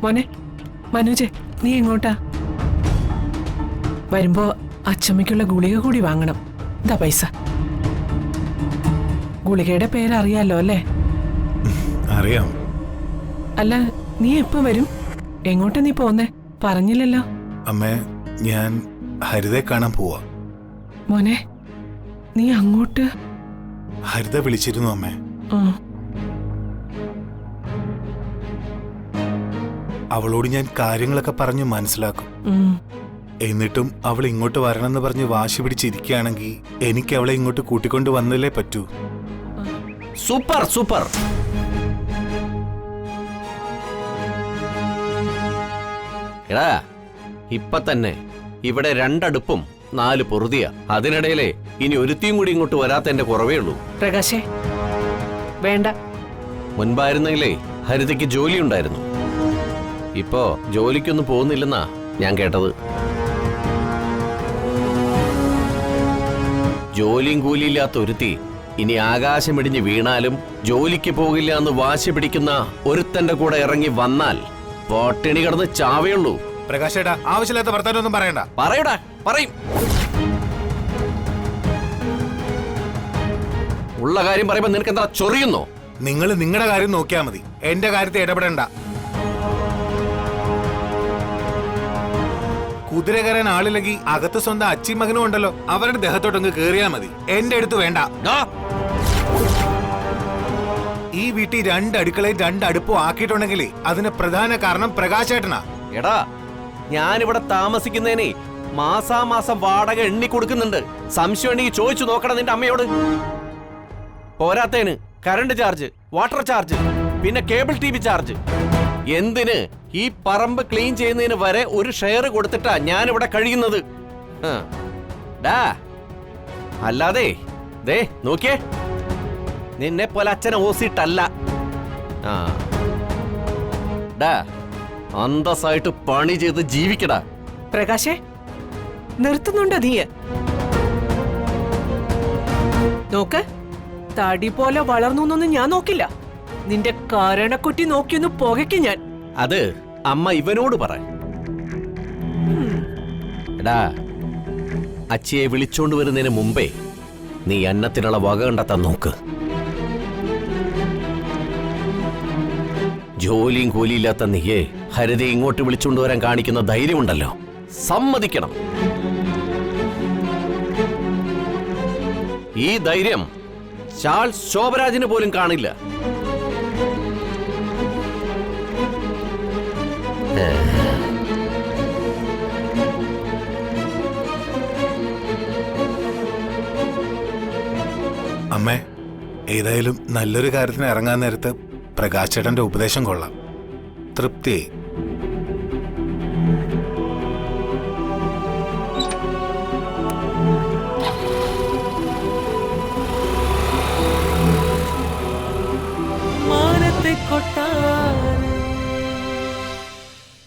മോനെ മനോജെ, നീ എങ്ങോട്ടാ? വരുമ്പോ അച്ചമ്മയ്ക്കുള്ള ഗുളിക കൂടി വാങ്ങണം. ഇതാ പൈസ. ഗുളികയുടെ പേരറിയാലോ അല്ലേ? അറിയാം. അല്ല, നീ എപ്പം വരും? എങ്ങോട്ടാ നീ പോന്നേ? പറഞ്ഞില്ലല്ലോ. അമ്മേ, ഞാൻ ഹരിതയെ കാണാൻ പോവാ. മോനെ, നീ അങ്ങോട്ട്? ഹരിത വിളിച്ചിരുന്നു അമ്മേ. അവളോട് ഞാൻ കാര്യങ്ങളൊക്കെ പറഞ്ഞു മനസ്സിലാക്കും. എന്നിട്ടും അവൾ ഇങ്ങോട്ട് വരണമെന്ന് പറഞ്ഞ് വാശി പിടിച്ചിരിക്കുകയാണെങ്കിൽ എനിക്ക് അവളെ ഇങ്ങോട്ട് കൂട്ടിക്കൊണ്ട് വന്നല്ലേ പറ്റൂ. Super super. എടാ, ഇപ്പൊ തന്നെ ഇവിടെ 2 അടുപ്പും 4 പൊറുതിയ. അതിനിടയിലെ ഇനി ഒരുത്തിയും കൂടി ഇങ്ങോട്ട് വരാത്തതിന്റെ കുറവേ ഉള്ളൂ. പ്രകാശേ, വേണ്ട. മുൻപായിരുന്നെങ്കിലേ ഹരിതയ്ക്ക് ജോലി ഉണ്ടായിരുന്നു. ഇപ്പോ ജോലിക്കൊന്നും പോകുന്നില്ലെന്നാ ഞാൻ കേട്ടത്. ജോലിയും കൂലിയില്ലാത്ത ഒരുത്തി ഇനി ആകാശമിടിഞ്ഞ് വീണാലും ജോലിക്ക് പോകില്ല എന്ന് വാശി പിടിക്കുന്ന ഒരുത്തന്റെ കൂടെ ഇറങ്ങി വന്നാൽ പട്ടിണി കിടന്ന് ചാവേയുള്ളൂ. പ്രകാശേട്ടാ, ആവശ്യമില്ലാത്ത വർത്താനൊന്നും പറയണ്ട. പറയൂടാ, പറയും. ഉള്ള കാര്യം പറയുമ്പോ നിനക്ക് എന്താ ചൊറിയുന്നോ? നിങ്ങൾ നിങ്ങളുടെ കാര്യം നോക്കിയാ മതി, എന്റെ കാര്യത്തിൽ ഇടപെടണ്ട. കുതിര കയറാൻ ആളില്ലെങ്കിൽ അകത്ത് സ്വന്തം അച്ഛയും മകനും ഉണ്ടല്ലോ, അവരുടെ ദേഹത്തോട്ടങ്ങ് കേറിയാ മതി. എന്റെ അടുത്ത് വേണ്ട. ഈ വീട്ടിൽ 2 അടുക്കളയും 2 അടുപ്പും ആക്കിയിട്ടുണ്ടെങ്കിലേ അതിന് പ്രധാന കാരണം പ്രകാശേട്ടനാ. എടാ, ഞാനിവിടെ താമസിക്കുന്നതിനെ മാസാമാസം വാടക എണ്ണി കൊടുക്കുന്നുണ്ട്. സംശയം ഉണ്ടെങ്കിൽ ചോദിച്ചു നോക്കണം നിന്റെ അമ്മയോട്. പോരാത്തേന് കറണ്ട് ചാർജ്, വാട്ടർ ചാർജ്, പിന്നെ കേബിൾ TV ചാർജ്. എന്തിന് ഈ പറമ്പ് ക്ലീൻ ചെയ്യുന്നതിന് വരെ ഒരു ഷെയർ കൊടുത്തിട്ടാ ഞാനിവിടെ കഴിയുന്നത്. അല്ലാതെ ദേ നോക്കിയേ, നിന്നെ പോലെ അച്ഛനെ ഓസിട്ടല്ല. അന്തസ്സായിട്ട് പണി ചെയ്ത് ജീവിക്കടാ. പ്രകാശേ, നിർത്തുന്നുണ്ടോ നീ? നോക്ക്, തടി പോലെ വളർന്നൊന്നും ഞാൻ നോക്കില്ല. നിന്റെ കാരണക്കുട്ടി നോക്കിയൊന്ന് പുകയ്ക്കും ഞാൻ. അത് അമ്മ ഇവനോട് പറ. എടാ, അച്ഛയെ വിളിച്ചോണ്ട് വരുന്നതിന് മുമ്പേ നീ അന്നത്തിനുള്ള വക കണ്ടെത്താൻ നോക്ക്. ജോലിയും കൂലിയില്ലാത്ത നീയെ ഹരിതയെ ഇങ്ങോട്ട് വിളിച്ചോണ്ട് വരാൻ കാണിക്കുന്ന ധൈര്യമുണ്ടല്ലോ, സമ്മതിക്കണം. ഈ ധൈര്യം ചാൾസ് ശോഭരാജിന് പോലും കാണില്ല. അമ്മേ, ഏതായാലും നല്ലൊരു കാര്യത്തിന് ഇറങ്ങാൻ നേരത്ത് പ്രകാശേട്ടന്റെ ഉപദേശം കൊള്ളാം. തൃപ്തിയായി.